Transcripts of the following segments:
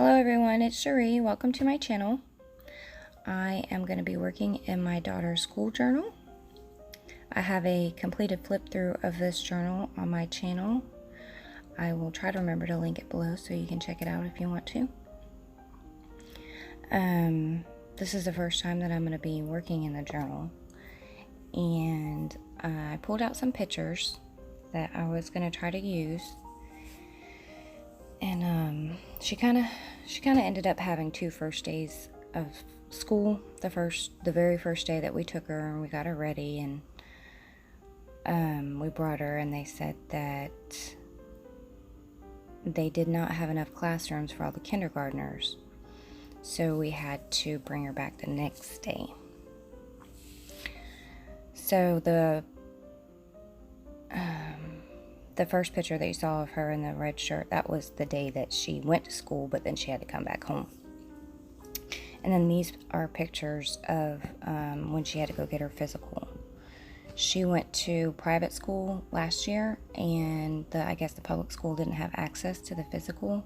Hello everyone, it's Cherie. Welcome to my channel. I am going to be working in my daughter's school journal. I have a completed flip through of this journal on my channel. I will try to remember to link it below so you can check it out if you want to. This is the first time that I'm going to be working in the journal, and I pulled out some pictures that I was going to try to use. And she kind of ended up having two first days of school. The very first day that we took her and we got her ready, and we brought her, and they said that they did not have enough classrooms for all the kindergartners, so we had to bring her back the next day. So the first picture that you saw of her in the red shirt, that was the day that she went to school, but then she had to come back home. And then these are pictures of when she had to go get her physical. She went to private school last year, and I guess the public school didn't have access to the physical.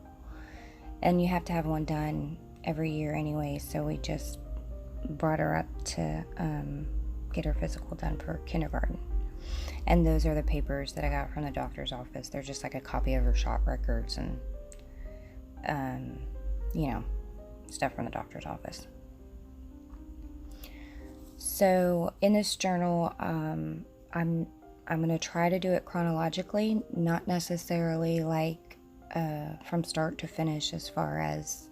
And you have to have one done every year anyway, so we just brought her up to get her physical done for kindergarten. And those are the papers that I got from the doctor's office. They're just like a copy of her shot records and, stuff from the doctor's office. So in this journal, I'm going to try to do it chronologically, not necessarily like from start to finish as far as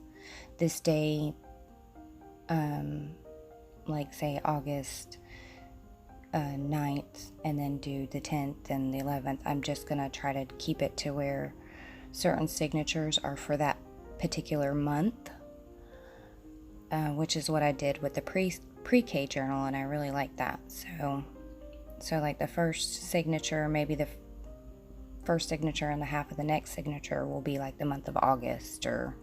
this day, like say August 9th, and then do the 10th and the 11th. I'm just gonna try to keep it to where certain signatures are for that particular month, which is what I did with the pre-K journal, and I really like that. So like the first signature, maybe the first signature and the half of the next signature will be like the month of August, or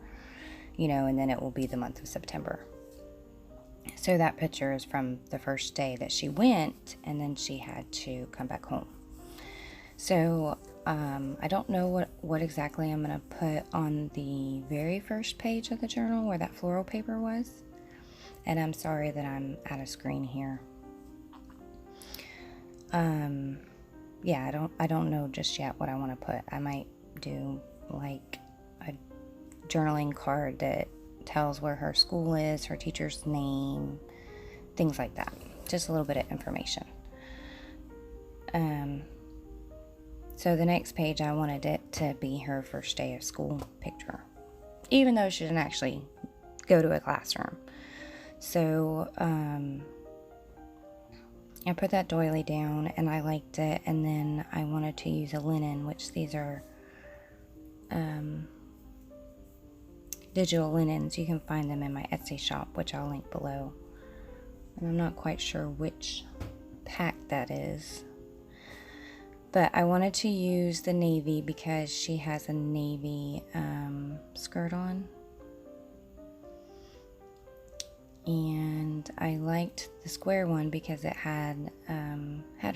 and then it will be the month of September. So that picture is from the first day that she went, and then she had to come back home. So I don't know what exactly I'm going to put on the very first page of the journal where that floral paper was. And I'm sorry that I'm out of screen here. Yeah, I don't know just yet what I want to put. I might do like a journaling card that tells where her school is, her teacher's name, things like that. Just a little bit of information. So the next page, I wanted it to be her first day of school picture, even though she didn't actually go to a classroom. So I put that doily down, and I liked it, and then I wanted to use a linen, which these are digital linens. You can find them in my Etsy shop, which I'll link below. And I'm not quite sure which pack that is, but I wanted to use the navy because she has a navy skirt on, and I liked the square one because it had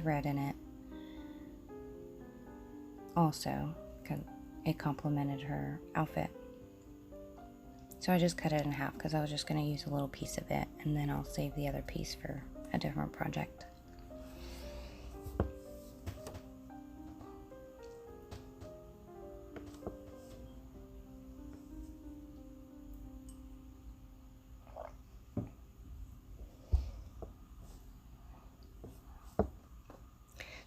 red in it also, because it complemented her outfit. So I just cut it in half because I was just going to use a little piece of it, and then I'll save the other piece for a different project.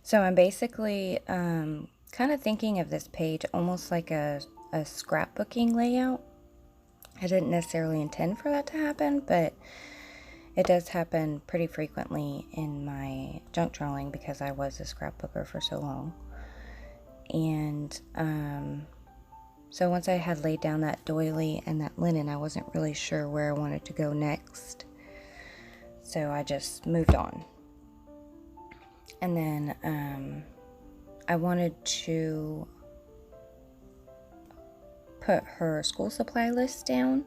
So I'm basically kind of thinking of this page almost like a scrapbooking layout. I didn't necessarily intend for that to happen, but it does happen pretty frequently in my junk journaling because I was a scrapbooker for so long. And so once I had laid down that doily and that linen, I wasn't really sure where I wanted to go next. So I just moved on. And then I wanted to put her school supply list down,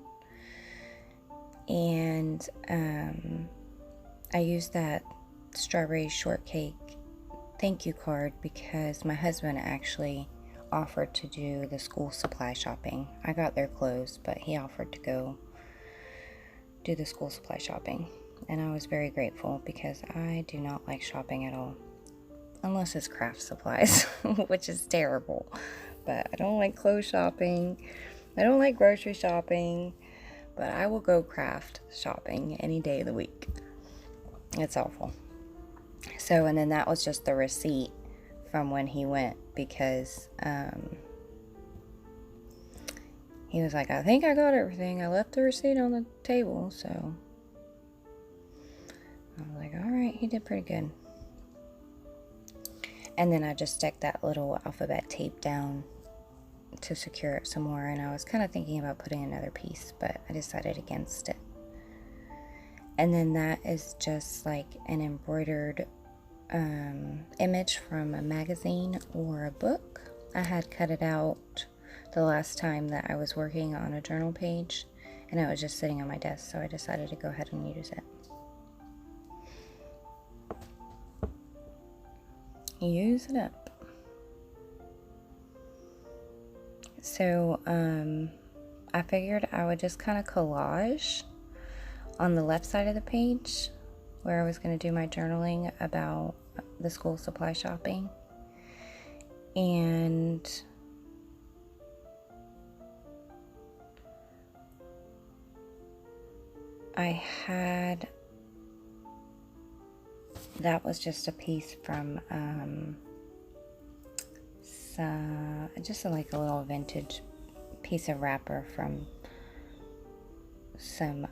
and I used that strawberry shortcake thank you card because my husband actually offered to do the school supply shopping. I got their clothes, but he offered to go do the school supply shopping. And I was very grateful because I do not like shopping at all. Unless it's craft supplies, which is terrible. But I don't like clothes shopping. I don't like grocery shopping. But I will go craft shopping any day of the week. It's awful. So, and then that was just the receipt from when he went, because he was like, I think I got everything. I left the receipt on the table, so I was like, all right, he did pretty good. And then I just stuck that little alphabet tape down to secure it some more, and I was kind of thinking about putting another piece, but I decided against it. And then that is just like an embroidered image from a magazine or a book. I had cut it out the last time that I was working on a journal page, and it was just sitting on my desk, so I decided to go ahead and use it. Use it up. So I figured I would just kind of collage on the left side of the page where I was going to do my journaling about the school supply shopping. And I had, that was just a piece from just like a little vintage piece of wrapper from some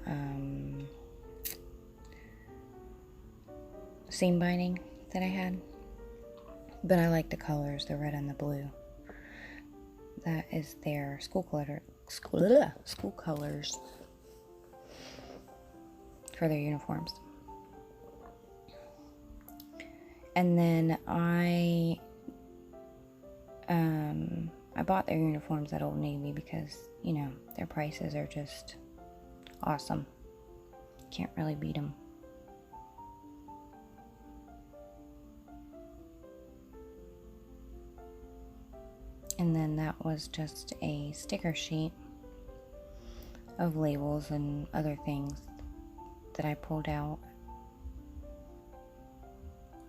seam binding that I had. But I like the colors, the red and the blue. That is their school colors for their uniforms. And then I bought their uniforms at Old Navy because, you know, their prices are just awesome. Can't really beat them. And then that was just a sticker sheet of labels and other things that I pulled out.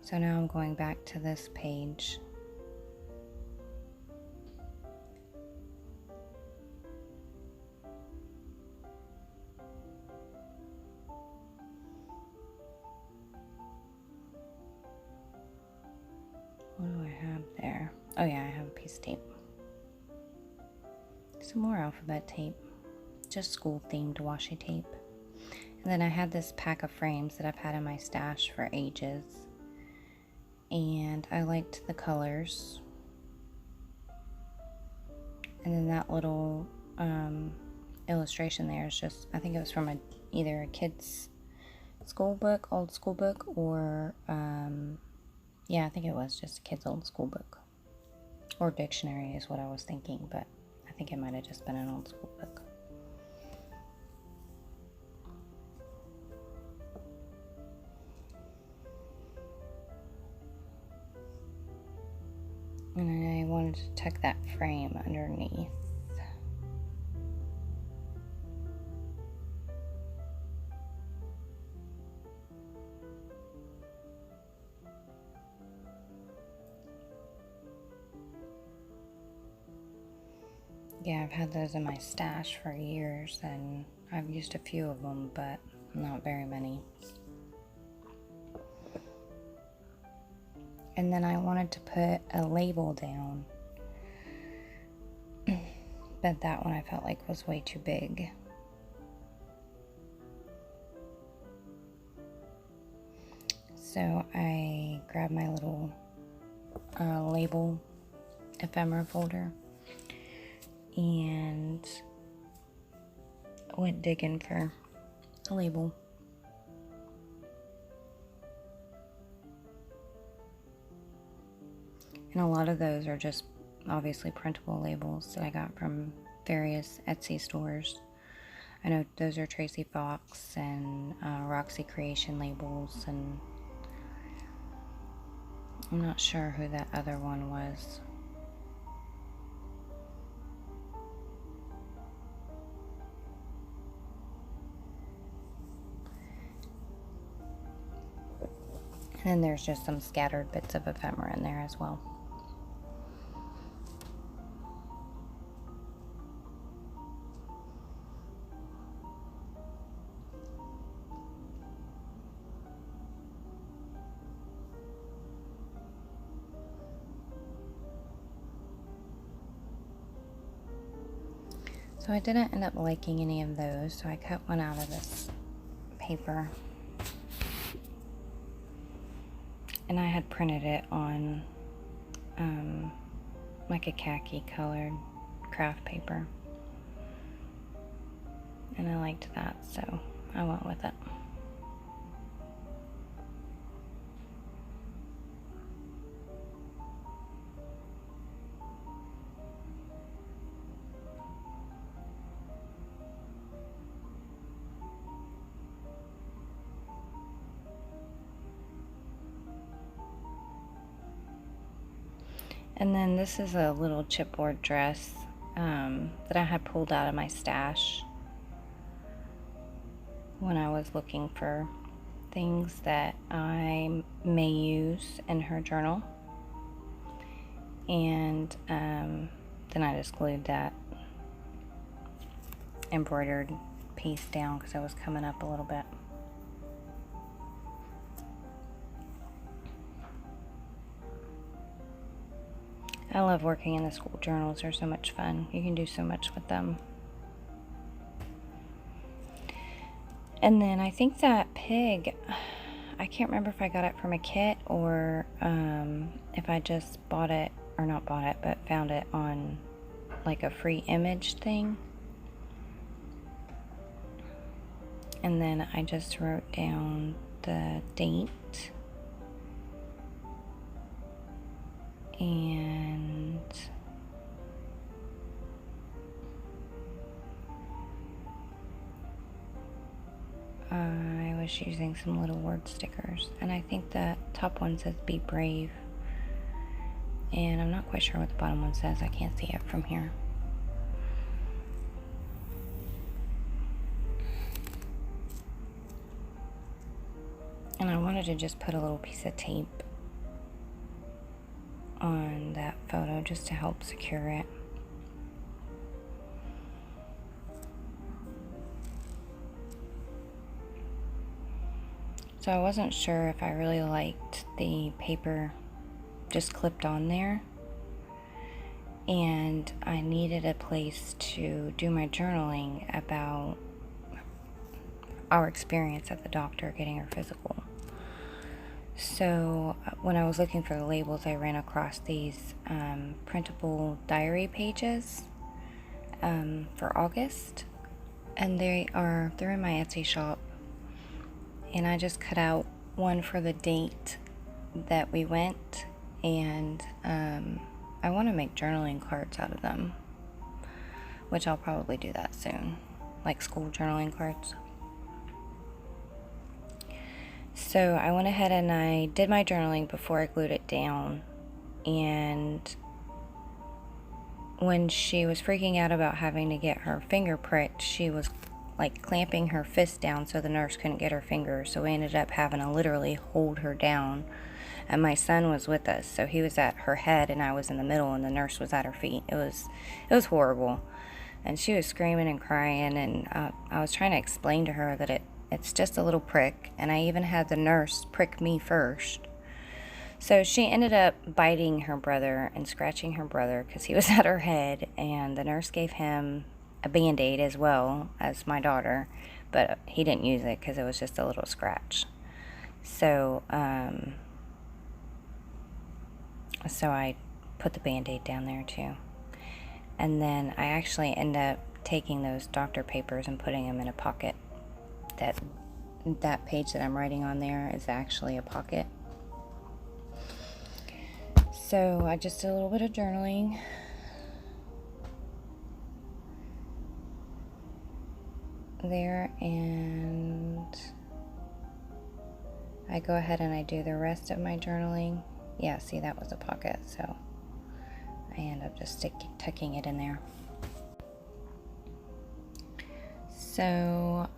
So now I'm going back to this page. What do I have there? Oh yeah, I have a piece of tape. Some more alphabet tape. Just school themed washi tape. And then I had this pack of frames that I've had in my stash for ages. And I liked the colors. And then that little illustration there is just, I think it was from either a kid's school book, old school book, or yeah, I think it was just a kid's old school book. Or dictionary is what I was thinking, but I think it might have just been an old school book. And I wanted to tuck that frame underneath. Yeah, I've had those in my stash for years, and I've used a few of them, but not very many. And then I wanted to put a label down, but that one I felt like was way too big. So I grabbed my little label ephemera folder and went digging for a label. And a lot of those are just obviously printable labels that I got from various Etsy stores. I know those are Tracy Fox and Roxy Creation labels, and I'm not sure who that other one was. And there's just some scattered bits of ephemera in there as well. So I didn't end up liking any of those, so I cut one out of this paper. And I had printed it on like a khaki colored craft paper. And I liked that, so I went with it. And then this is a little chipboard dress that I had pulled out of my stash when I was looking for things that I may use in her journal. And then I just glued that embroidered piece down because it was coming up a little bit. I love working in the school journals. They're so much fun. You can do so much with them. And then I think that pig, I can't remember if I got it from a kit or if I just bought it, or not bought it, but found it on like a free image thing. And then I just wrote down the date. And I was using some little word stickers, and I think the top one says be brave, and I'm not quite sure what the bottom one says. I can't see it from here. And I wanted to just put a little piece of tape on that photo just to help secure it. So I wasn't sure if I really liked the paper just clipped on there, and I needed a place to do my journaling about our experience at the doctor getting her physical. So when I was looking for the labels, I ran across these printable diary pages for August, and they're in my Etsy shop. And I just cut out one for the date that we went, and I want to make journaling cards out of them, which I'll probably do that soon, like school journaling cards. So I went ahead and I did my journaling before I glued it down, and when she was freaking out about having to get her finger pricked, she was like clamping her fist down so the nurse couldn't get her finger, so we ended up having to literally hold her down, and my son was with us, so he was at her head and I was in the middle and the nurse was at her feet. It was horrible, and she was screaming and crying, and I was trying to explain to her that it's just a little prick, and I even had the nurse prick me first. So she ended up biting her brother and scratching her brother because he was at her head, and the nurse gave him a Band-Aid as well as my daughter, but he didn't use it because it was just a little scratch. So so I put the Band-Aid down there too. And then I actually ended up taking those doctor papers and putting them in a pocket. That page that I'm writing on there is actually a pocket. So I just did a little bit of journaling. There, and I go ahead and I do the rest of my journaling. Yeah, see, that was a pocket, so I end up just tucking it in there. So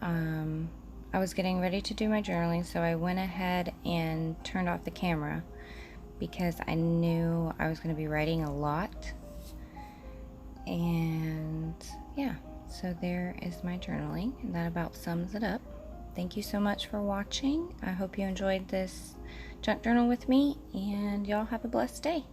I was getting ready to do my journaling, so I went ahead and turned off the camera because I knew I was going to be writing a lot. And yeah, so there is my journaling, and that about sums it up. Thank you so much for watching. I hope you enjoyed this junk journal with me, and y'all have a blessed day.